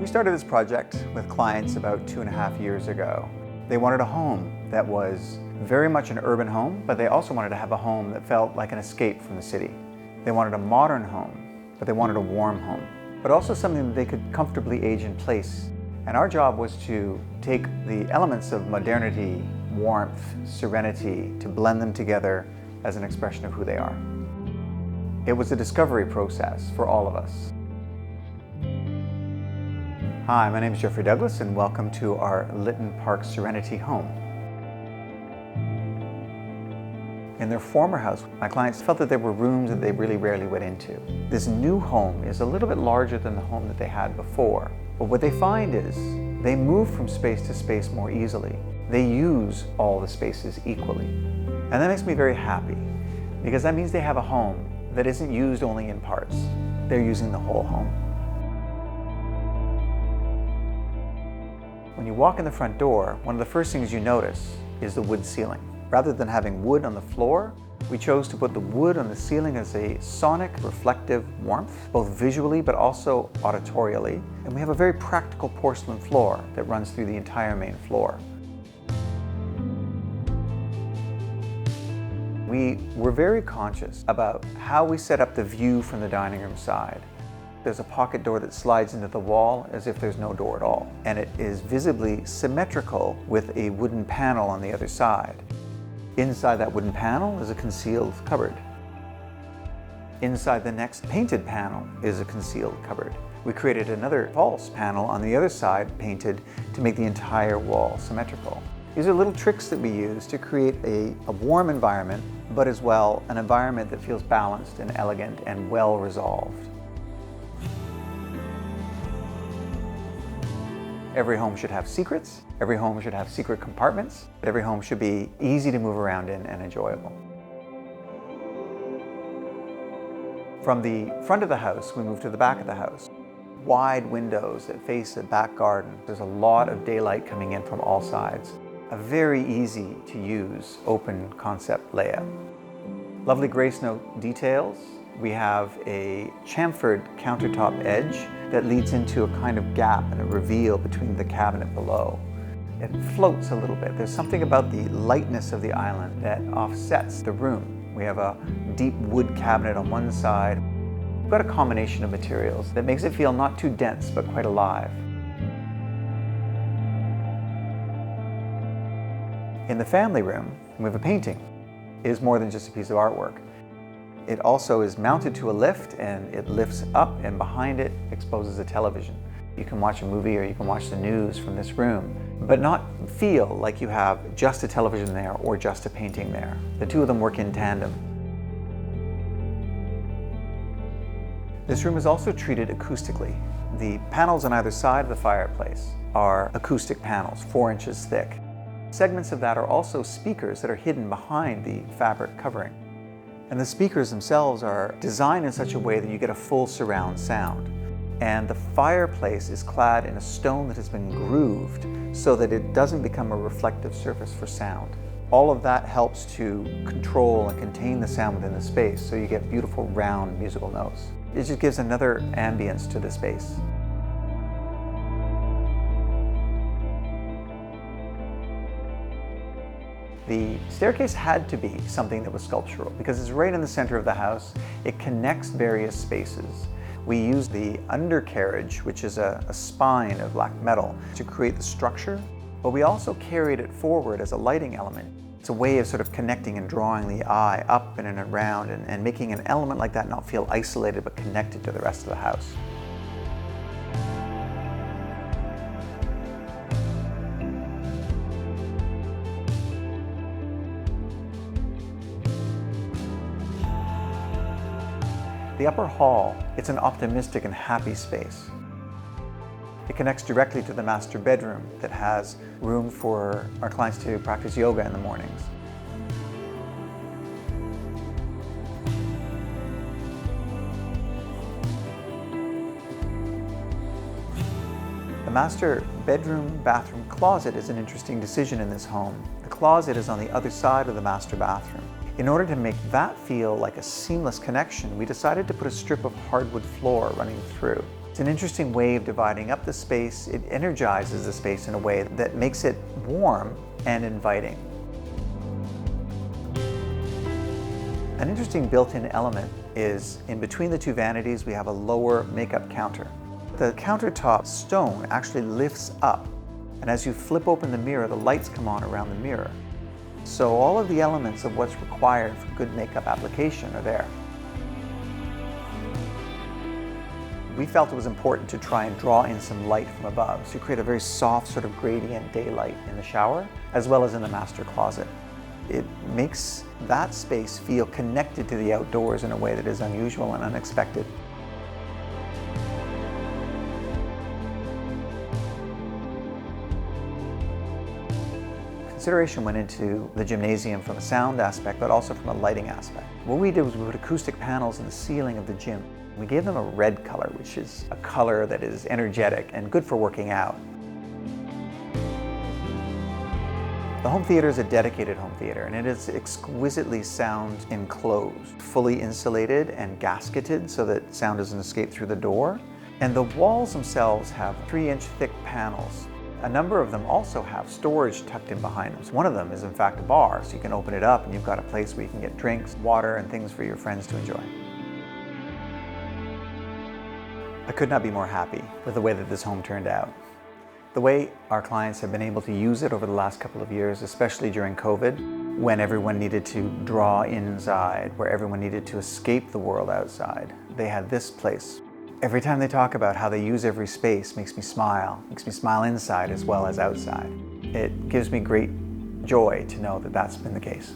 We started this project with clients about 2.5 years ago. They wanted a home that was very much an urban home, but they also wanted to have a home that felt like an escape from the city. They wanted a modern home, but they wanted a warm home, but also something that they could comfortably age in place. And our job was to take the elements of modernity, warmth, serenity, to blend them together as an expression of who they are. It was a discovery process for all of us. Hi, my name is Jeffrey Douglas, and welcome to our Lytton Park Serenity Home. In their former house, my clients felt that there were rooms that they really rarely went into. This new home is a little bit larger than the home that they had before. But what they find is they move from space to space more easily. They use all the spaces equally. And that makes me very happy, because that means they have a home that isn't used only in parts. They're using the whole home. When you walk in the front door, one of the first things you notice is the wood ceiling. Rather than having wood on the floor, we chose to put the wood on the ceiling as a sonic, reflective warmth, both visually but also auditorially. And we have a very practical porcelain floor that runs through the entire main floor. We were very conscious about how we set up the view from the dining room side. There's a pocket door that slides into the wall as if there's no door at all. And it is visibly symmetrical with a wooden panel on the other side. Inside that wooden panel is a concealed cupboard. Inside the next painted panel is a concealed cupboard. We created another false panel on the other side, painted, to make the entire wall symmetrical. These are little tricks that we use to create a warm environment, but as well an environment that feels balanced and elegant and well resolved. Every home should have secrets. Every home should have secret compartments. Every home should be easy to move around in and enjoyable. From the front of the house, we move to the back of the house. Wide windows that face a back garden. There's a lot of daylight coming in from all sides. A very easy to use open concept layout. Lovely grace note details. We have a chamfered countertop edge that leads into a kind of gap and a reveal between the cabinet below. It floats a little bit. There's something about the lightness of the island that offsets the room. We have a deep wood cabinet on one side. We've got a combination of materials that makes it feel not too dense, but quite alive. In the family room, we have a painting. It is more than just a piece of artwork. It also is mounted to a lift, and it lifts up, and behind it exposes a television. You can watch a movie or you can watch the news from this room, but not feel like you have just a television there or just a painting there. The two of them work in tandem. This room is also treated acoustically. The panels on either side of the fireplace are acoustic panels, 4 inches thick. Segments of that are also speakers that are hidden behind the fabric covering. And the speakers themselves are designed in such a way that you get a full surround sound. And the fireplace is clad in a stone that has been grooved so that it doesn't become a reflective surface for sound. All of that helps to control and contain the sound within the space, so you get beautiful round musical notes. It just gives another ambience to the space. The staircase had to be something that was sculptural because it's right in the center of the house. It connects various spaces. We use the undercarriage, which is a spine of black metal, to create the structure, but we also carried it forward as a lighting element. It's a way of sort of connecting and drawing the eye up and around and making an element like that not feel isolated but connected to the rest of the house. The upper hall, it's an optimistic and happy space. It connects directly to the master bedroom that has room for our clients to practice yoga in the mornings. The master bedroom bathroom closet is an interesting decision in this home. The closet is on the other side of the master bathroom. In order to make that feel like a seamless connection, we decided to put a strip of hardwood floor running through. It's an interesting way of dividing up the space. It energizes the space in a way that makes it warm and inviting. An interesting built-in element is in between the two vanities we have a lower makeup counter. The countertop stone actually lifts up, and as you flip open the mirror, the lights come on around the mirror. So all of the elements of what's required for good makeup application are there. We felt it was important to try and draw in some light from above, so you create a very soft sort of gradient daylight in the shower, as well as in the master closet. It makes that space feel connected to the outdoors in a way that is unusual and unexpected. Consideration went into the gymnasium from a sound aspect, but also from a lighting aspect. What we did was we put acoustic panels in the ceiling of the gym. We gave them a red color, which is a color that is energetic and good for working out. The home theater is a dedicated home theater, and it is exquisitely sound enclosed, fully insulated and gasketed so that sound doesn't escape through the door. And the walls themselves have 3-inch thick panels. A number of them also have storage tucked in behind them. So one of them is in fact a bar, so you can open it up and you've got a place where you can get drinks, water, and things for your friends to enjoy. I could not be more happy with the way that this home turned out. The way our clients have been able to use it over the last couple of years, especially during COVID, when everyone needed to draw inside, where everyone needed to escape the world outside, they had this place. Every time they talk about how they use every space makes me smile inside as well as outside. It gives me great joy to know that that's been the case.